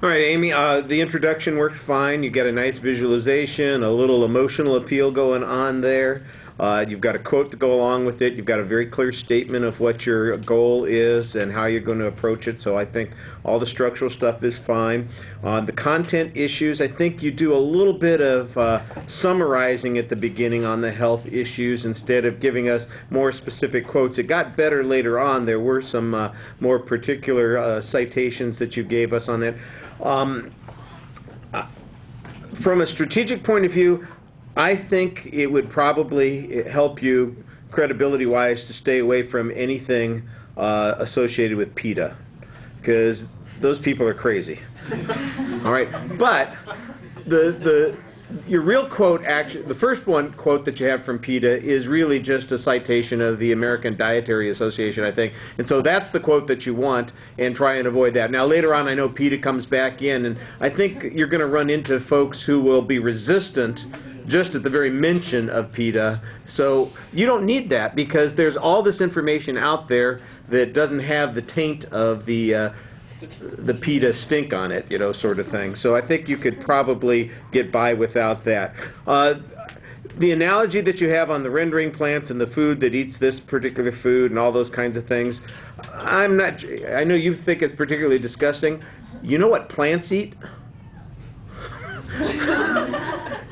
All right, Amy, the introduction worked fine. You get a nice visualization, a little emotional appeal going on there. You've got a quote to go along with it. You've got a very clear statement of what your goal is and how you're going to approach it. So I think all the structural stuff is fine. The content issues, I think you do a little bit of summarizing at the beginning on the health issues instead of giving us more specific quotes. It got better later on. There were some more particular citations that you gave us on that. From a strategic point of view, I think it would probably help you credibility-wise to stay away from anything associated with PETA, because those people are crazy. All right, but your real quote, actually, the first quote that you have from PETA is really just a citation of the American Dietary Association, I think, and so that's the quote that you want, and try and avoid that. Now, later on, I know PETA comes back in, and I think you're going to run into folks who will be resistant just at the very mention of PETA. So you don't need that, because there's all this information out there that doesn't have the taint of the PETA stink on it, you know, sort of thing. So I think you could probably get by without that. The analogy that you have on the rendering plants and the food that eats this particular food and all those kinds of things, I know you think it's particularly disgusting. You know what plants eat?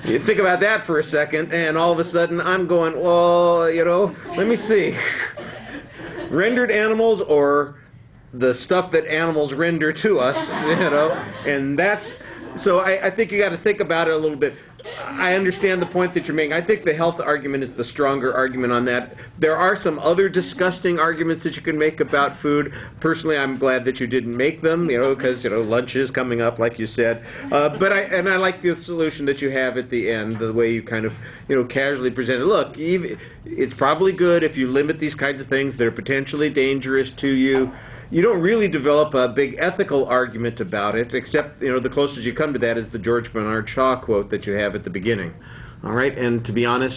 You think about that for a second, and all of a sudden I'm going, well, you know, let me see. Rendered animals or the stuff that animals render to us, you know, and that's, so I think you got to think about it a little bit. I understand the point that you're making. I think the health argument is the stronger argument on that. There are some other disgusting arguments that you can make about food. Personally, I'm glad that you didn't make them, you know, because, you know, lunch is coming up, like you said. But I like the solution that you have at the end, the way you kind of, you know, casually present it. Look, it's probably good if you limit these kinds of things that are potentially dangerous to you. You don't really develop a big ethical argument about it, except, you know, the closest you come to that is the George Bernard Shaw quote that you have at the beginning. All right, and to be honest,